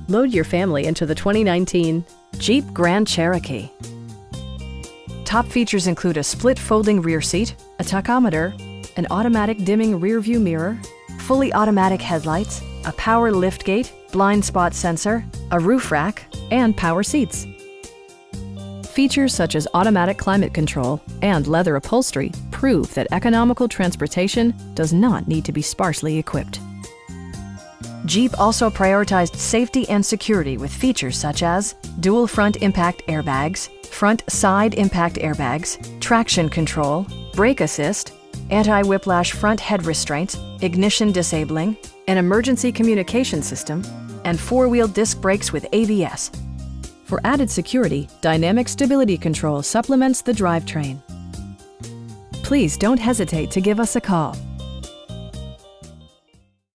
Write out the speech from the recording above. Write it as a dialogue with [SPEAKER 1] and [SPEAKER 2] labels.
[SPEAKER 1] Load your family into the 2019 Jeep Grand Cherokee. Top features include a split folding rear seat, a tachometer, an automatic dimming rear view mirror, fully automatic headlights, a power liftgate, blind spot sensor, a roof rack, and power seats. Features such as automatic climate control and leather upholstery prove that economical transportation does not need to be sparsely equipped. Jeep also prioritized safety and security with features such as dual front impact airbags, front side impact airbags, traction control, brake assist, anti-whiplash front head restraints, ignition disabling, an emergency communication system, and four-wheel disc brakes with ABS. For added security, dynamic stability control supplements the drivetrain. Please don't hesitate to give us a call.